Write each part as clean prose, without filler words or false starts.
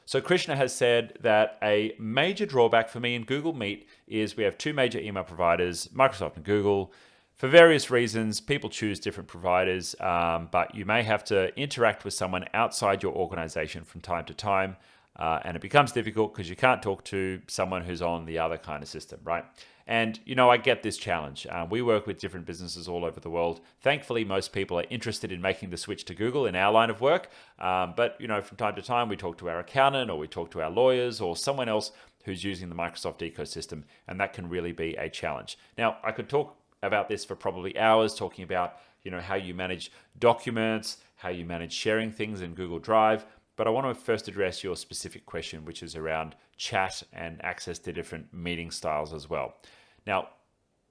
So Krishna has said that a major drawback for me in Google Meet is we have two major email providers, Microsoft and Google. For various reasons, people choose different providers, but you may have to interact with someone outside your organization from time to time, and it becomes difficult because you can't talk to someone who's on the other kind of system, right? And, I get this challenge. We work with different businesses all over the world. Thankfully, most people are interested in making the switch to Google in our line of work. But, from time to time, we talk to our accountant or we talk to our lawyers or someone else who's using the Microsoft ecosystem, and that can really be a challenge. Now, I could talk about this for probably hours, talking about, how you manage documents, how you manage sharing things in Google Drive. But I want to first address your specific question, which is around chat and access to different meeting styles as well. Now,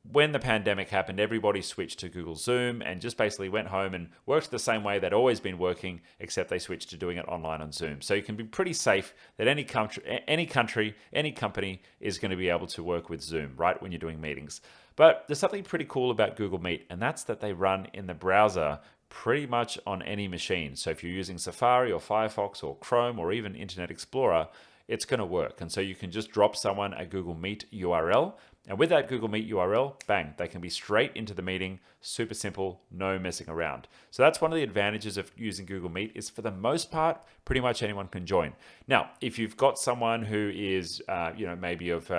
when the pandemic happened, everybody switched to Google Zoom and just basically went home and worked the same way they'd always been working, except they switched to doing it online on Zoom. So you can be pretty safe that any country, any company is going to be able to work with Zoom, right, when you're doing meetings. But there's something pretty cool about Google Meet, and that's that they run in the browser pretty much on any machine. So if you're using Safari or Firefox or Chrome or even Internet Explorer, it's going to work. And so you can just drop someone a Google Meet URL. And with that Google Meet URL, bang, they can be straight into the meeting. Super simple, no messing around. So that's one of the advantages of using Google Meet is for the most part, pretty much anyone can join. Now, if you've got someone who is, maybe of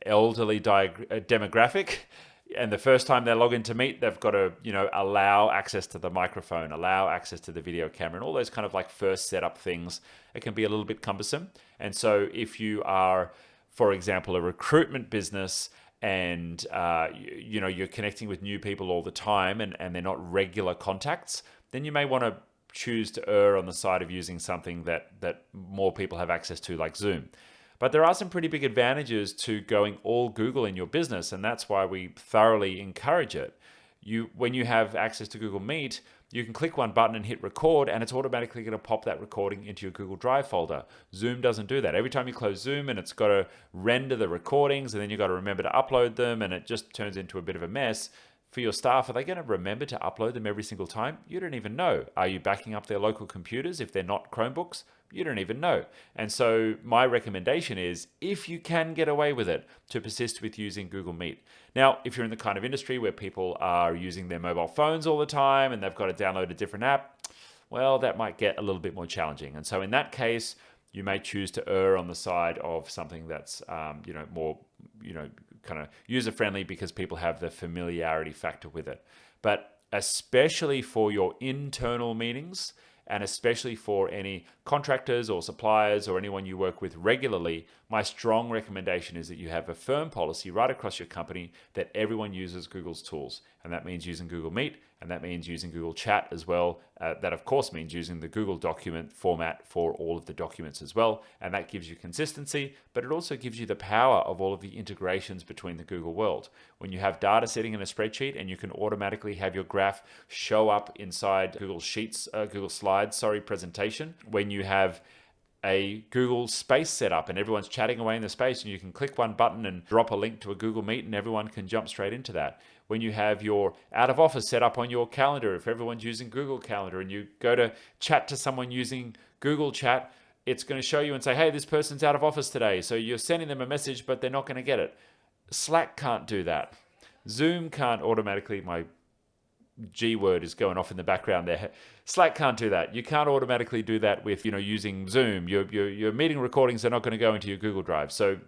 elderly demographic, and the first time they log into Meet, they've got to, allow access to the microphone, allow access to the video camera, and all those kind of like first setup things. It can be a little bit cumbersome. And so if you are, for example, a recruitment business and, you're connecting with new people all the time and they're not regular contacts, then you may want to choose to err on the side of using something that more people have access to, like Zoom. But there are some pretty big advantages to going all Google in your business, and that's why we thoroughly encourage it. When you have access to Google Meet, you can click one button and hit record, and it's automatically going to pop that recording into your Google Drive folder. Zoom doesn't do that. Every time you close Zoom, and it's got to render the recordings, and then you've got to remember to upload them, and it just turns into a bit of a mess. For your staff, are they going to remember to upload them every single time? You don't even know. Are you backing up their local computers if they're not Chromebooks? You don't even know. And so my recommendation is, if you can get away with it, to persist with using Google Meet. Now, if you're in the kind of industry where people are using their mobile phones all the time and they've got to download a different app, well, that might get a little bit more challenging. And so in that case, you may choose to err on the side of something that's, more, kind of user-friendly because people have the familiarity factor with it. But especially for your internal meetings, and especially for any contractors or suppliers or anyone you work with regularly, my strong recommendation is that you have a firm policy right across your company that everyone uses Google's tools. And that means using Google Meet, and that means using Google Chat as well. That, of course, means using the Google document format for all of the documents as well. And that gives you consistency, but it also gives you the power of all of the integrations between the Google world. When you have data sitting in a spreadsheet and you can automatically have your graph show up inside Google Slides presentation, when you have a Google Space setup and everyone's chatting away in the space and you can click one button and drop a link to a Google Meet and everyone can jump straight into that. When you have your out of office set up on your calendar, if everyone's using Google Calendar and you go to chat to someone using Google Chat, it's going to show you and say, hey, this person's out of office today. So you're sending them a message, but they're not going to get it. Slack can't do that. Zoom can't automatically, my G word is going off in the background there. Slack can't do that. You can't automatically do that with, using Zoom. Your meeting recordings are not going to go into your Google Drive. So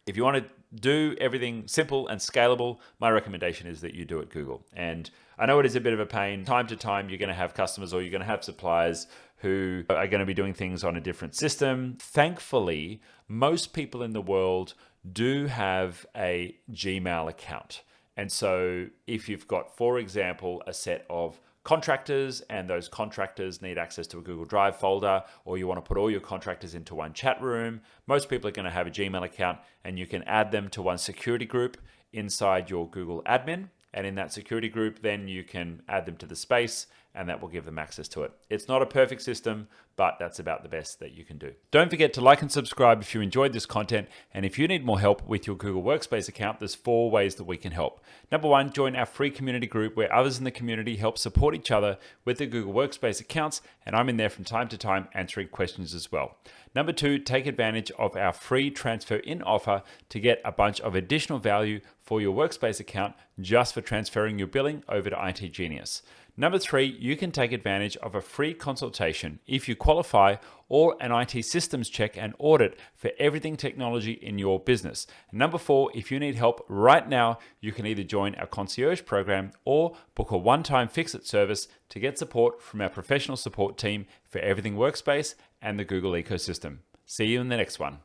if you want to do everything simple and scalable, my recommendation is that you do it Google. And I know it is a bit of a pain. Time to time, you're going to have customers or you're going to have suppliers who are going to be doing things on a different system. Thankfully, most people in the world do have a Gmail account. And so if you've got, for example, a set of contractors and those contractors need access to a Google Drive folder, or you want to put all your contractors into one chat room, most people are going to have a Gmail account and you can add them to one security group inside your Google admin. And in that security group, then you can add them to the space and that will give them access to it. It's not a perfect system, but that's about the best that you can do. Don't forget to like and subscribe if you enjoyed this content, and if you need more help with your Google Workspace account, there's 4 ways that we can help. Number 1, join our free community group where others in the community help support each other with their Google Workspace accounts, and I'm in there from time to time answering questions as well. Number 2, take advantage of our free transfer in offer to get a bunch of additional value for your Workspace account just for transferring your billing over to itGenius. Number 3, you can take advantage of a free consultation if you qualify, or an IT systems check and audit for everything technology in your business. And number 4, if you need help right now, you can either join our Concierge program or book a one-time fix-it service to get support from our professional support team for everything Workspace and the Google ecosystem. See you in the next one.